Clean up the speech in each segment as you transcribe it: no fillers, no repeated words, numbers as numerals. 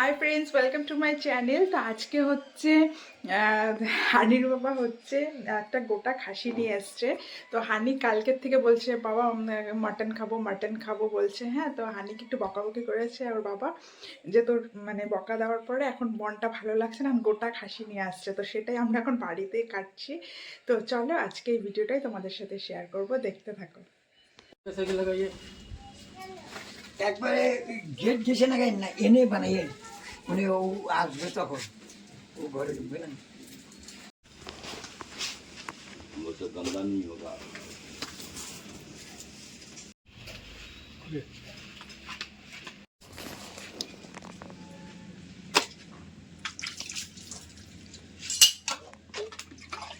Hi friends, welcome to my channel. তো আজকে হচ্ছে হানির বাবা হচ্ছে একটা গোটা খাসি নিয়ে এসছে। তো হানি কালকের থেকে বলছে বাবা মাটন খাবো মাটন খাবো বলছে। হ্যাঁ, তো হানিকে একটু বকাবকি করেছে ওর বাবা যে তোর মানে বকা দেওয়ার পরে এখন মনটা ভালো লাগছে না, গোটা খাসি নিয়ে আসছে। তো সেটাই আমরা এখন বাড়িতে কাটছি। তো চলো আজকে এই ভিডিওটাই তোমাদের সাথে শেয়ার করব, দেখতে থাকো। একবারে গেট ঘেসে না গাই না এনে বানাইয়ে মানে ও আসবে তখন ও ঘরে ঢুকবে না। वो तो गंदा नहीं होगा।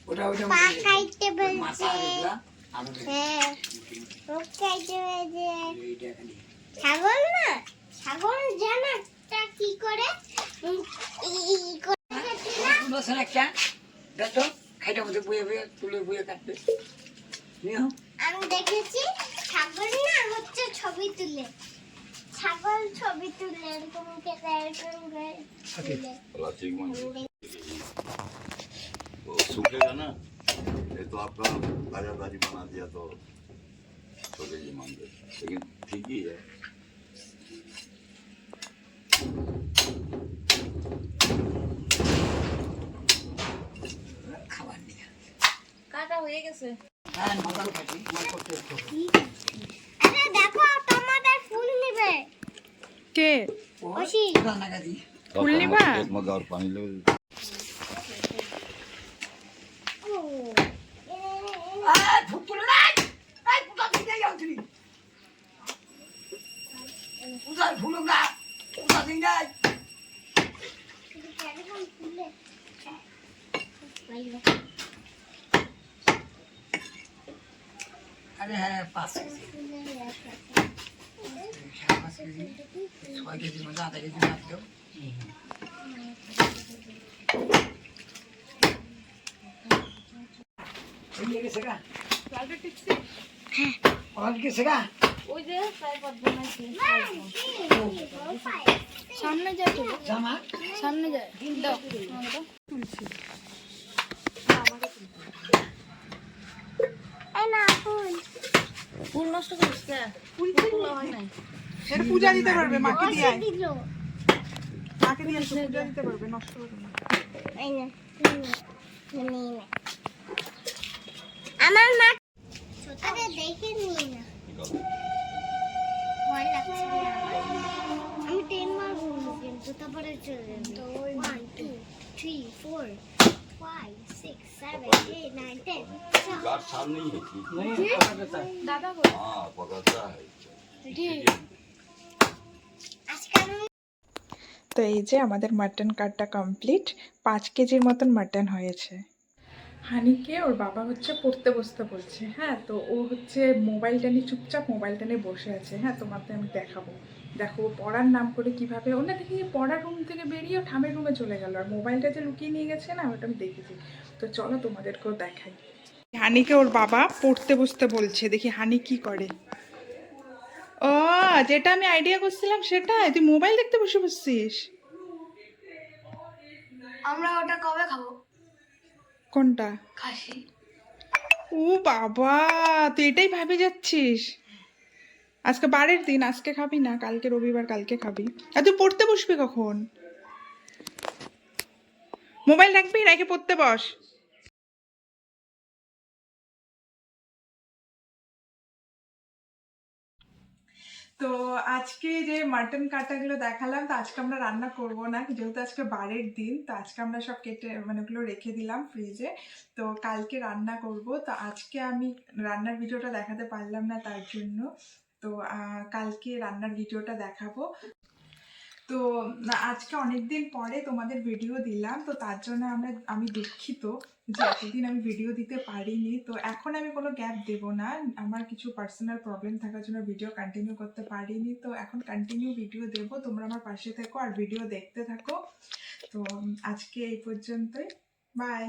ওটা ওটা পাকাইতে বলছে মাথা এগুলা আলাদা হ্যাঁ পাকাইতে বলছে এইটা খালি ছাগল না ছাগল জানাটা কি করে ই করে না বসে একটা দেখো খাইটা মধ্যে বইয়ে বইয়ে তুলে বইয়ে কাটবে নিও। আমি দেখেছি ছাগল না হচ্ছে ছবি তুলে ছাগল ছবি তুলে এরকম কেটে এরকম করে তুলে। प्लास्टिक में तो सूखेगा ना। ये तो आपका ताजा ताजी बना दिया तो छोटे जी मान दे, लेकिन ठीक ही है। খাবার নিয়ে কাটা হয়ে গেছে। হ্যাঁ মজাল খাচ্ছি আমার করতে একটু আরে দেখো টমাটার ফুল নেবে কে ওশি রান্না কাজি फूल निभा? एक मग और पानी लो। ফুটকুলো না এই পুতা দিতে যাও তুমি পুতা ফুলো না পুতা দিন যাই এরকম তুলে আরে হ্যাঁ 5 কেজি 5 কেজি 6 কেজি মতো আধা কেজি লাগতো। এই গেছে গা লালটা টিপছি। আর গেছে গা ওই যে ট্রাইপড বানাইছি। সামনে যা তো, জামা সামনে যা। দাও আমাকে তুলছি। এই না ফুল ফুল নষ্ট করিস কে? ফুল তোলা হয় নাই। এর পূজা দিতে পারবে, মাকে দিয়ে আয়। দিল মাকে দিয়ে এসে পূজা দিতে পারবে, নষ্ট করবে না। এই না আমার মা আরে দেখে নিই না ভয় লাগছে না। আমি 10 মারবো কিন্তু তারপরে চলে তো 1 2 3 4 5 6 7 8 9 10 गाठ सामने ही है कि দাদা গো हाँ पकड़ता है। ঠিক। আজকে আমি তো এই যে আমাদের মাটন কাটটা কমপ্লিট। 5 কেজির মতন মাটন হয়েছে। হানিকে ওর বাবা হচ্ছে পড়তে বসতে বলছে। হ্যাঁ, তো ও হচ্ছে মোবাইলটা নিয়ে চুপচাপ মোবাইলটা নিয়ে বসে আছে। হ্যাঁ, তোমাকে আমি দেখাবো। দেখো ও পড়ার নাম করে কীভাবে ও না দেখি পড়ার রুম থেকে বেরিয়ে ও ঠামের রুমে চলে গেল, আর মোবাইলটা যে লুকিয়ে নিয়ে গেছে না ওটা আমি দেখেছি। তো চলো তোমাদেরকেও দেখাই। হানিকে ওর বাবা পড়তে বসতে বলছে, দেখি হানি কি করে। ও যেটা আমি আইডিয়া করছিলাম সেটাই, তুই মোবাইল দেখতে বসে বসছিস? আমরা ওটা কবে খাবো? কোনটা? খাসি। ও বাবা, তুই এটাই ভাবি যাচ্ছিস? আজকে বারের দিন, আজকে খাবি না, কালকে রবিবার, কালকে খাবি। আর তুই পড়তে বসবি কখন? মোবাইল রাখবি, রেখে পড়তে বস। তো আজকে যে মাটন কাটাগুলো দেখালাম, তো আজকে আমরা রান্না করব না, যেহেতু আজকে বারের দিন। তো আজকে আমরা সব কেটে মানে ওগুলো রেখে দিলাম ফ্রিজে। তো কালকে রান্না করব। তো আজকে আমি রান্নার ভিডিওটা দেখাতে পারলাম না তার জন্য। তো কালকে রান্নার ভিডিওটা দেখাবো। তো আজকে অনেকদিন পরে তোমাদের ভিডিও দিলাম, তো তার জন্য আমি দুঃখিত যে এতদিন আমি ভিডিও দিতে পারিনি। তো এখন আমি কোনো গ্যাপ দেব না, আমার কিছু পার্সোনাল প্রবলেম থাকার জন্য ভিডিও কন্টিনিউ করতে পারিনি। তো এখন কন্টিনিউ ভিডিও দেব, তোমরা আমার পাশে থেকো আর ভিডিও দেখতে থাকো। তো আজকে এই পর্যন্তই, বাই।